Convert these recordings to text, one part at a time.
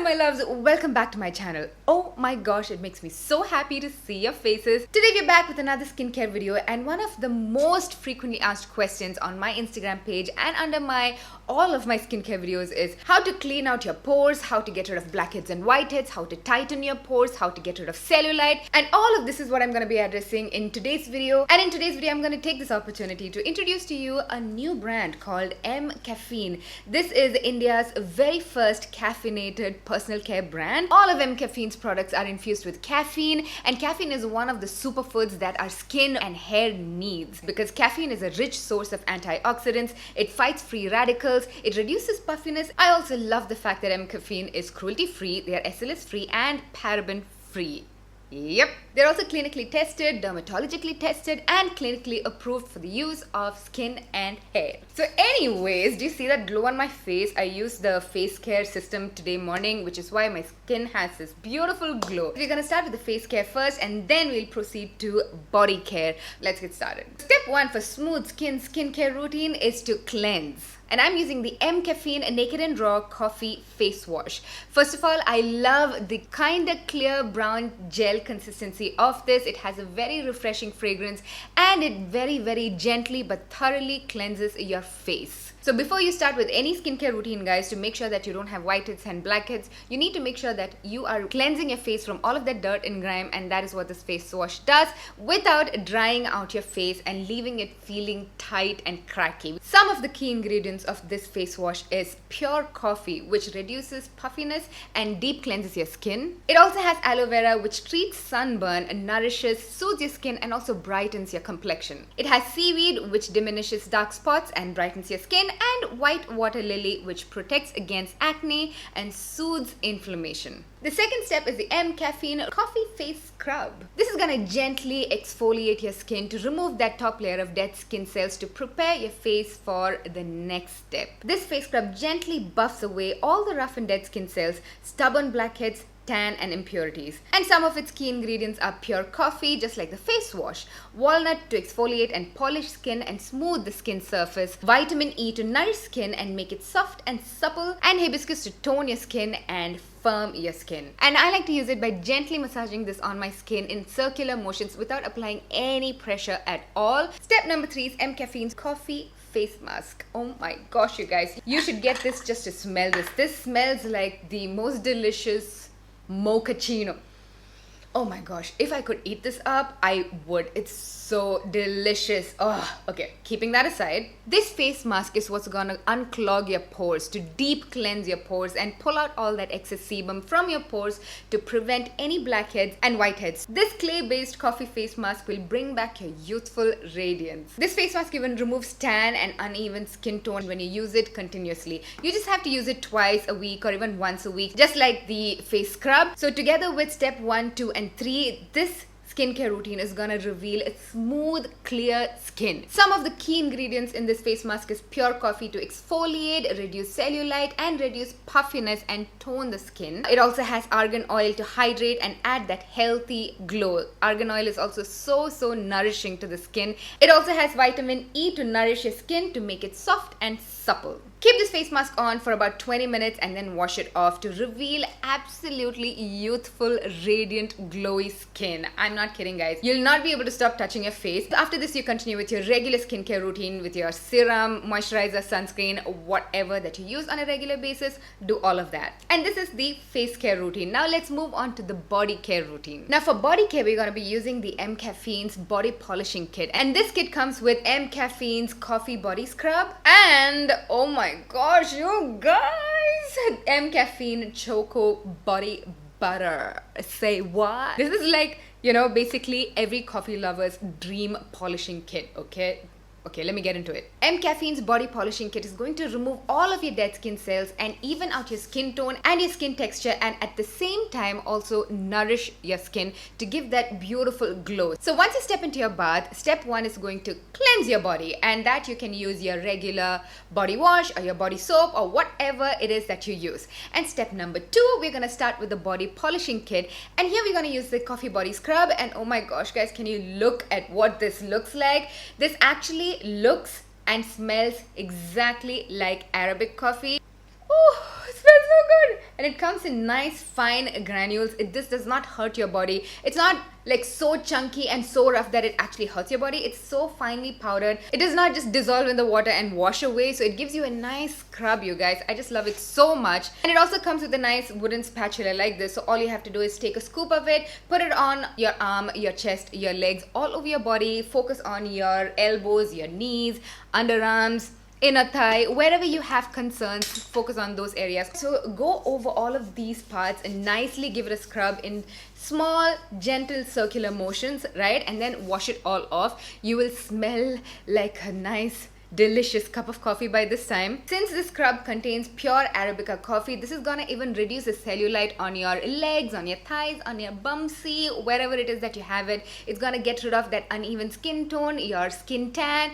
my loves, welcome back to my channel. Oh my gosh, it makes me so happy to see your faces. Today we're back with another skincare video, and one of the most frequently asked questions on my Instagram page and under all of my skincare videos is how to clean out your pores, how to get rid of blackheads and whiteheads, how to tighten your pores, how to get rid of cellulite, and all of this is what I'm going to be addressing in today's video. And in today's video, I'm going to take this opportunity to introduce to you a new brand called Caffeine. This is India's very first caffeinated personal care brand. All of Caffeine's products are infused with caffeine, and caffeine is one of the superfoods that our skin and hair needs because caffeine is a rich source of antioxidants. It fights free radicals, it reduces puffiness. I also love the fact that Caffeine is cruelty free, they are SLS free and paraben free. Yep. They're also clinically tested, dermatologically tested, and clinically approved for the use of skin and hair. So anyways, do you see that glow on my face? I used the face care system today morning, which is why my skin has this beautiful glow. We're gonna start with the face care first, and then we'll proceed to body care. Let's get started. Step 1 for smooth skincare routine is to cleanse. And I'm using the Caffeine Naked and Raw Coffee Face Wash. First of all, I love the kind of clear brown gel consistency of this. It has a very refreshing fragrance, and it very gently but thoroughly cleanses your face. So before you start with any skincare routine, guys, to make sure that you don't have whiteheads and blackheads, you need to make sure that you are cleansing your face from all of that dirt and grime, and that is what this face wash does without drying out your face and leaving it feeling tight and cracky. Some of the key ingredients of this face wash is pure coffee, which reduces puffiness and deep cleanses your skin. It also has aloe vera, which treats sunburn and nourishes, soothes your skin, and also brightens your complexion. It has seaweed, which diminishes dark spots and brightens your skin, and white water lily, which protects against acne and soothes inflammation. The second step is the Caffeine Coffee Face Scrub. This is gonna gently exfoliate your skin to remove that top layer of dead skin cells to prepare your face for the next step. This face scrub gently buffs away all the rough and dead skin cells, stubborn blackheads, tan and impurities. And some of its key ingredients are pure coffee, just like the face wash, walnut to exfoliate and polish skin and smooth the skin surface, vitamin E to nourish skin and make it soft and supple, and hibiscus to tone your skin and firm your skin. And I like to use it by gently massaging this on my skin in circular motions without applying any pressure at all. Step number 3 is Caffeine's Coffee Face Mask. Oh my gosh, you guys, you should get this just to smell this. This smells like the most delicious mochaccino. Oh my gosh, if I could eat this up, I would. It's so delicious. Oh, okay, keeping that aside, this face mask is what's gonna unclog your pores, to deep cleanse your pores and pull out all that excess sebum from your pores to prevent any blackheads and whiteheads. This clay-based coffee face mask will bring back your youthful radiance. This face mask even removes tan and uneven skin tone when you use it continuously. You just have to use it twice a week or even once a week, just like the face scrub. So together with step 1, 2, and 3, this skincare routine is gonna reveal a smooth, clear skin. Some of the key ingredients in this face mask is pure coffee to exfoliate, reduce cellulite, and reduce puffiness and tone the skin. It also has argan oil to hydrate and add that healthy glow. Argan oil is also so nourishing to the skin. It also has vitamin E to nourish your skin to make it soft and supple. Keep this face mask on for about 20 minutes and then wash it off to reveal absolutely youthful, radiant, glowy skin. I'm not kidding, guys. You'll not be able to stop touching your face. After this, you continue with your regular skincare routine with your serum, moisturizer, sunscreen, whatever that you use on a regular basis. Do all of that. And this is the face care routine. Now let's move on to the body care routine. Now for body care, we're gonna be using the Caffeine's body polishing kit. And this kit comes with Caffeine's coffee body scrub and oh my gosh, you guys, Caffeine Choco Body Butter. Say what? This is like, you know, basically every coffee lover's dream polishing kit, okay? Okay, let me get into it. Caffeine's body polishing kit is going to remove all of your dead skin cells and even out your skin tone and your skin texture, and at the same time also nourish your skin to give that beautiful glow. So once you step into your bath, step 1 is going to cleanse your body, and that you can use your regular body wash or your body soap or whatever it is that you use. And step number 2, we're gonna start with the body polishing kit, and here we're gonna use the coffee body scrub. And oh my gosh, guys, can you look at what this looks like? This actually looks and smells exactly like Arabic coffee. Oh, it smells so good. and it comes in nice fine granules. This does not hurt your body. It's not like so chunky and so rough that it actually hurts your body. It's so finely powdered. It does not just dissolve in the water and wash away, so it gives you a nice scrub, you guys. I just love it so much. And it also comes with a nice wooden spatula like this, so all you have to do is take a scoop of it, put it on your arm, your chest, your legs, all over your body. Focus on your elbows, your knees, underarms, inner thigh, wherever you have concerns, focus on those areas. So go over all of these parts and nicely give it a scrub in small, gentle, circular motions, right? And then wash it all off. You will smell like a nice, delicious cup of coffee by this time. Since this scrub contains pure Arabica coffee, this is gonna even reduce the cellulite on your legs, on your thighs, on your bumsy, wherever it is that you have it. It's gonna get rid of that uneven skin tone, your skin tan,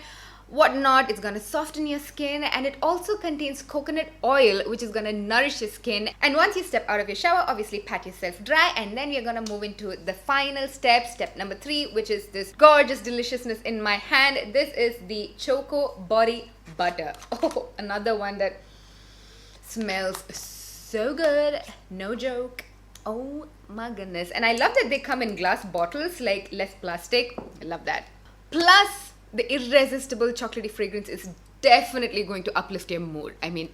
whatnot. It's gonna soften your skin, and it also contains coconut oil, which is gonna nourish your skin. And once you step out of your shower, obviously pat yourself dry, and then we're gonna move into the final step number 3, which is this gorgeous deliciousness in my hand. This is the Choco Body Butter. Oh, another one that smells so good, no joke. Oh my goodness. And I love that they come in glass bottles, like less plastic. I love that. Plus, the irresistible chocolatey fragrance is definitely going to uplift your mood. I mean,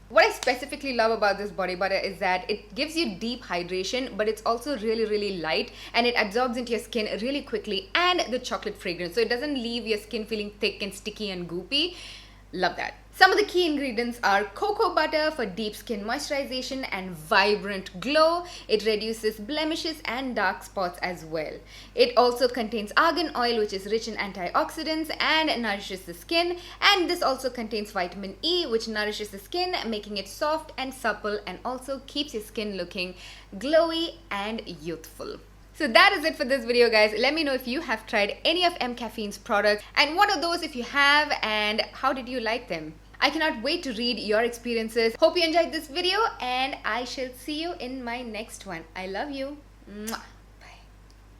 what I specifically love about this body butter is that it gives you deep hydration, but it's also really light, and it absorbs into your skin really quickly, and the chocolate fragrance, so it doesn't leave your skin feeling thick and sticky and goopy. Love that. Some of the key ingredients are cocoa butter for deep skin moisturization and vibrant glow. It reduces blemishes and dark spots as well. It also contains argan oil, which is rich in antioxidants and nourishes the skin. And this also contains vitamin E, which nourishes the skin, making it soft and supple, and also keeps your skin looking glowy and youthful. So that is it for this video, guys. Let me know if you have tried any of M Caffeine's products, and what are those if you have, and how did you like them? I cannot wait to read your experiences. Hope you enjoyed this video, and I shall see you in my next one. I love you. Mwah.